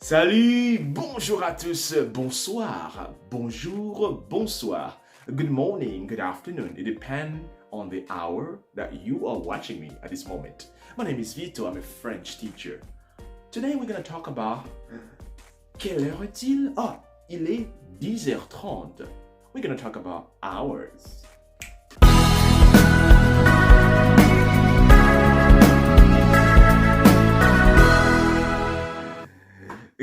Salut, bonjour à tous, bonsoir, bonjour, bonsoir. Good morning, good afternoon. It depends on the hour that you are watching me at this moment. My name is Vito, I'm a French teacher. Today we're going to talk about quelle heure est-il? Ah, il est 10h30. We're going to talk about hours.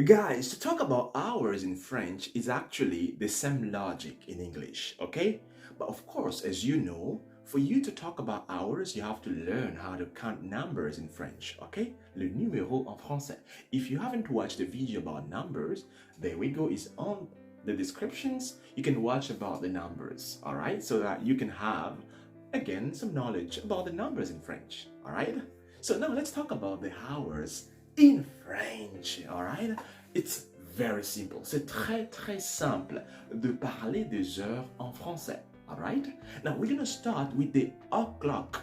Guys, to talk about hours in French is actually the same logic in English, okay? But of course, as you know, for you to talk about hours, you have to learn how to count numbers in French, okay? Le numéro en français. If you haven't watched the video about numbers, there we go, it's on the descriptions. You can watch about the numbers, all right? So that you can have, again, some knowledge about the numbers in French, all right? So now let's talk about the hours in French, alright? It's very simple. C'est très simple de parler des heures en français, alright? Now we're gonna start with the o'clock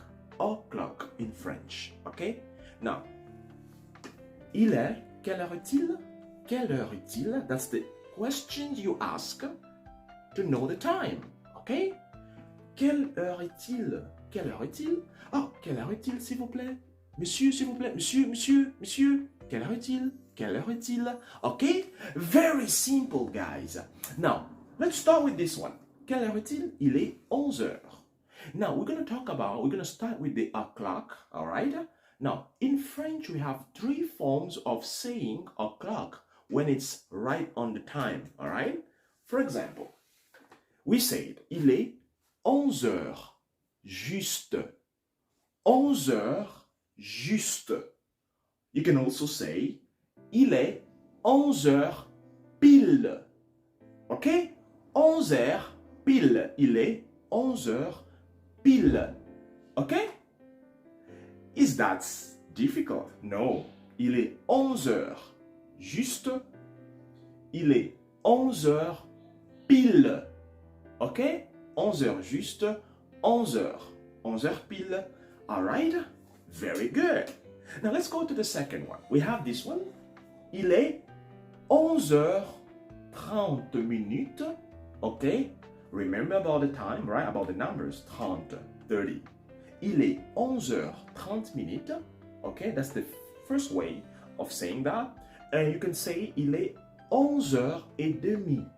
in French, okay? Now, il est, quelle heure est-il? Quelle heure est-il? That's the question you ask to know the time, okay? Quelle heure est-il? Quelle heure est-il? Oh, quelle heure est-il, s'il vous plaît? Monsieur, s'il vous plaît, monsieur, quelle heure est-il? Quelle heure est-il? Okay? Very simple, guys. Now, let's start with this one. Quelle heure est-il? Il est 11 heures. Now, we're going to start with the o'clock, all right? Now, in French, we have three forms of saying o'clock when it's right on the time, all right? For example, we said, il est 11 heures, juste. 11 heures, juste. You can also say, il est 11 heures pile. Ok? 11 heures pile. Il est 11 heures pile. Ok? Is that difficult? No. Il est 11 heures juste. Il est 11 heures pile. Ok? 11 heures juste. 11 heures. 11 heures pile. Alright? Very good. Now let's go to the second one. We have this one. Il est 11h30. Okay? Remember about the time, right? About the numbers. 30, 30. Il est 11h30. Okay? That's the first way of saying that. And you can say il est 11h30.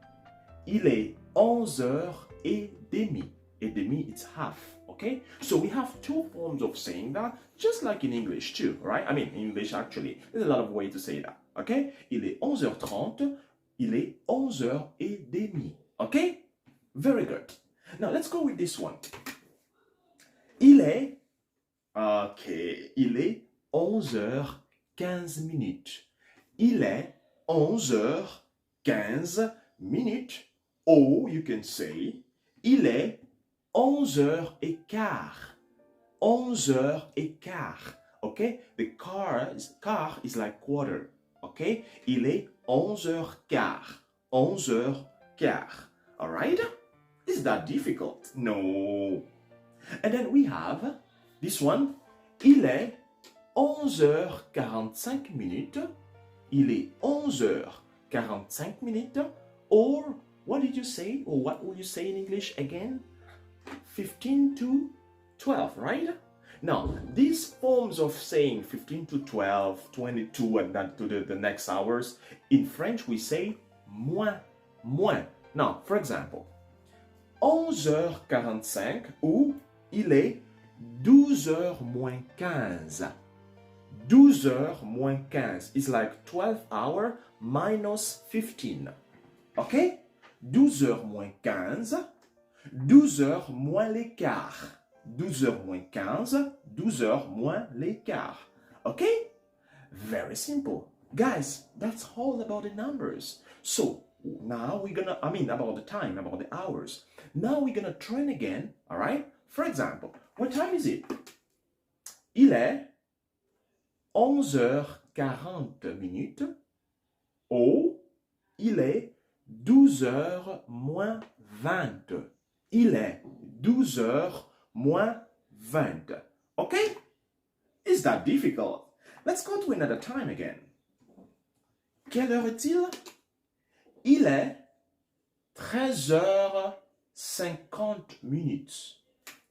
Il est 11h30. Et demi, it's half. Okay, so we have two forms of saying that, just like in English too, right? I mean, in English actually, there's a lot of ways to say that, okay? Il est 11h30, il est 11h30, okay? Very good. Now, let's go with this one. Il est 11h15. Il est 11h15. Or you can say, il est 11h15. 11h15. Okay? The quart is like quarter. Okay? Il est 11h15. 11h15. Alright? Is that difficult? No. And then we have this one. Il est 11h45. Il est 11h45. Or, what did you say? Or what will you say in English again? 15 to 12, right? Now, these forms of saying 15 to 12, 22, and then to the next hours, in French, we say moins. Now, for example, 11h45 ou il est 12h moins 15. 12h moins 15 is like 12 hours minus 15. Okay? 12h moins 15. 12 heures moins les quarts. 12 heures moins 15. 12 heures moins les quarts. Okay? Very simple. Guys, that's all about the numbers. So, now we're gonna, about the time, about the hours. Now we're gonna train again, alright? For example, what time is it? Il est 11h40. Ou il est 12h moins 20. Il est 12h moins 20. Okay? Is that difficult? Let's go to another time again. quelle heure est-il? Il est 13h50.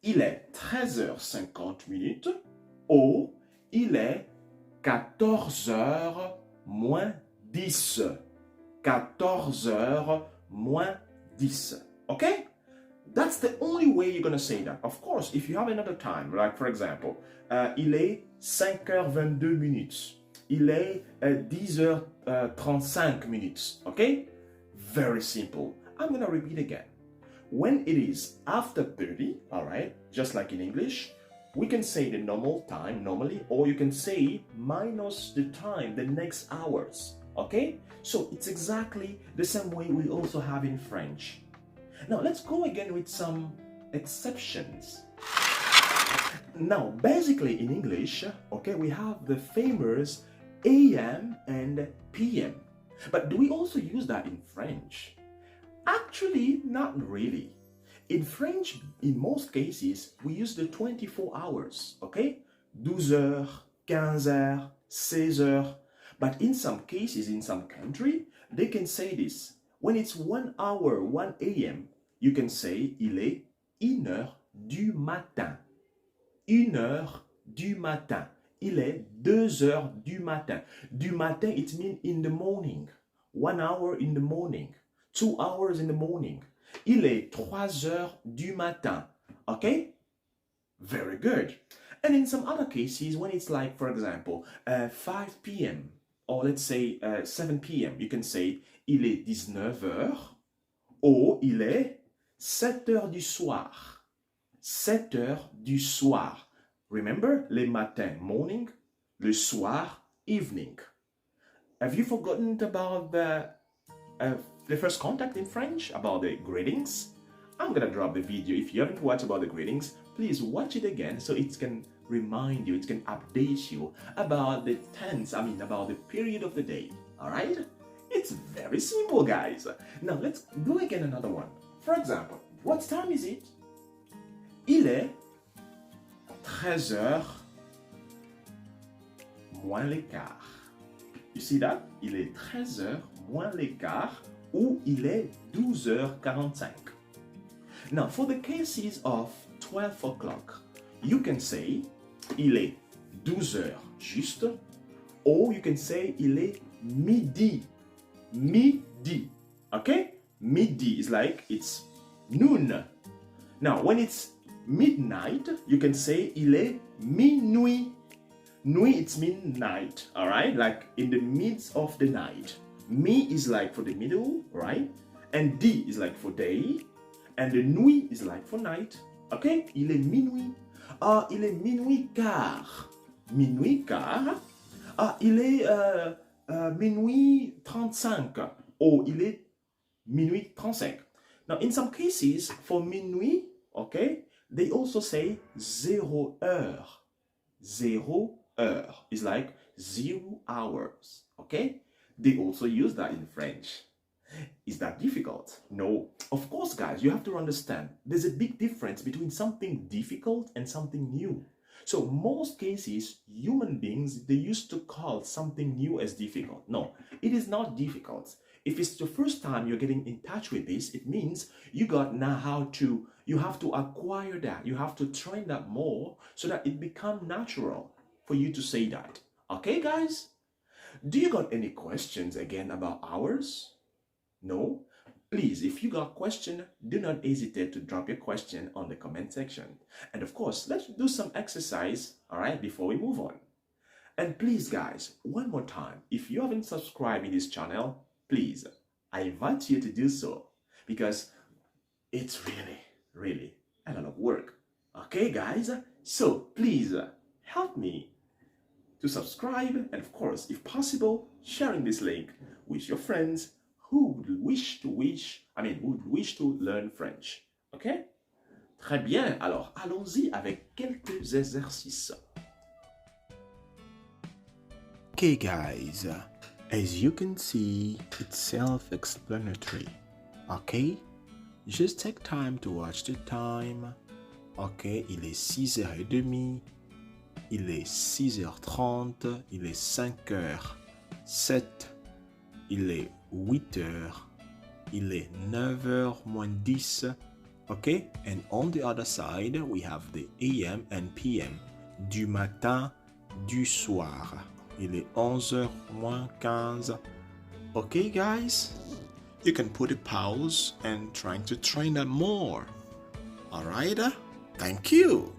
Il est 13h50 ou il est 14h moins 10. 14h moins 10. Okay? That's the only way you're going to say that. Of course, if you have another time, like for example, il est 5h22. Il est 10h35. Okay? Very simple. I'm going to repeat again. When it is after 30, all right, just like in English, we can say the normal time normally, or you can say minus the time, the next hours. Okay? So it's exactly the same way we also have in French. Now let's go again with some exceptions. Now, basically in English, okay, we have the famous AM and PM. But do we also use that in French? Actually, not really. In French, in most cases, we use the 24 hours, okay? 12 heures, 15 heures, 16 heures. But in some cases, in some country, they can say this. When it's 1 hour, 1 a.m., you can say, il est 1 heure du matin. 1 heure du matin. Il est 2 heures du matin. Du matin, it means in the morning. 1 hour in the morning. 2 hours in the morning. Il est 3 heures du matin. Okay? Very good. And in some other cases, when it's like, for example, 5 p.m. or let's say 7 p.m., you can say, il est 19 heures ou il est 7 heures du soir. 7 heures du soir. Remember, le matin, morning, le soir, evening. Have you forgotten about the first contact in French, about the greetings? I'm gonna drop the video. If you haven't watched about the greetings, please watch it again so it can remind you, it can update you about the tense, about the period of the day. Alright? It's very simple, guys. Now let's do again another one. For example, what time is it? Il est 13 heures moins le quart. You see that? Il est 13 heures moins le quart ou il est 12h45. Now, for the cases of 12 o'clock, you can say il est 12 heures juste, or you can say il est midi. Midi. Okay? Midi is like it's noon. Now, when it's midnight, you can say il est minuit. Nuit, it means night, all right? Like in the midst of the night. Mi is like for the middle, right? And di is like for day. And the nuit is like for night. Okay? Il est minuit. Il est minuit quart. Minuit quart. Il est minuit 35. Or il est minuit 35. Now, in some cases, for minuit, okay, they also say 0 heure. 0 heure is like 0 hours, okay? They also use that in French. Is that difficult? No. Of course, guys, you have to understand there's a big difference between something difficult and something new. So most cases, human beings, they used to call something new as difficult. No, it is not difficult. If it's the first time you're getting in touch with this, it means you have to acquire that. You have to train that more so that it becomes natural for you to say that. Okay, guys? Do you got any questions again about hours? No? Please, if you got a question, do not hesitate to drop your question on the comment section. And of course, let's do some exercise, all right, before we move on. And please, guys, one more time, if you haven't subscribed in this channel, please, I invite you to do so because it's really a lot of work. Okay, guys? So please help me to subscribe and, of course, if possible, sharing this link with your friends who would wish to learn French. Okay? Très bien. Alors, allons-y avec quelques exercices. Okay, guys. As you can see, it's self-explanatory. Okay? Just take time to watch the time. Okay, il est 6h30. Il est 6h30. Il est 5h07. il est 8 heures, il est 9 heures moins 10. Okay, and on the other side, we have the AM and PM. Du matin, du soir. Il est 11 heures moins 15. Okay, guys? You can put a pause and trying to train that more. Alright? Thank you.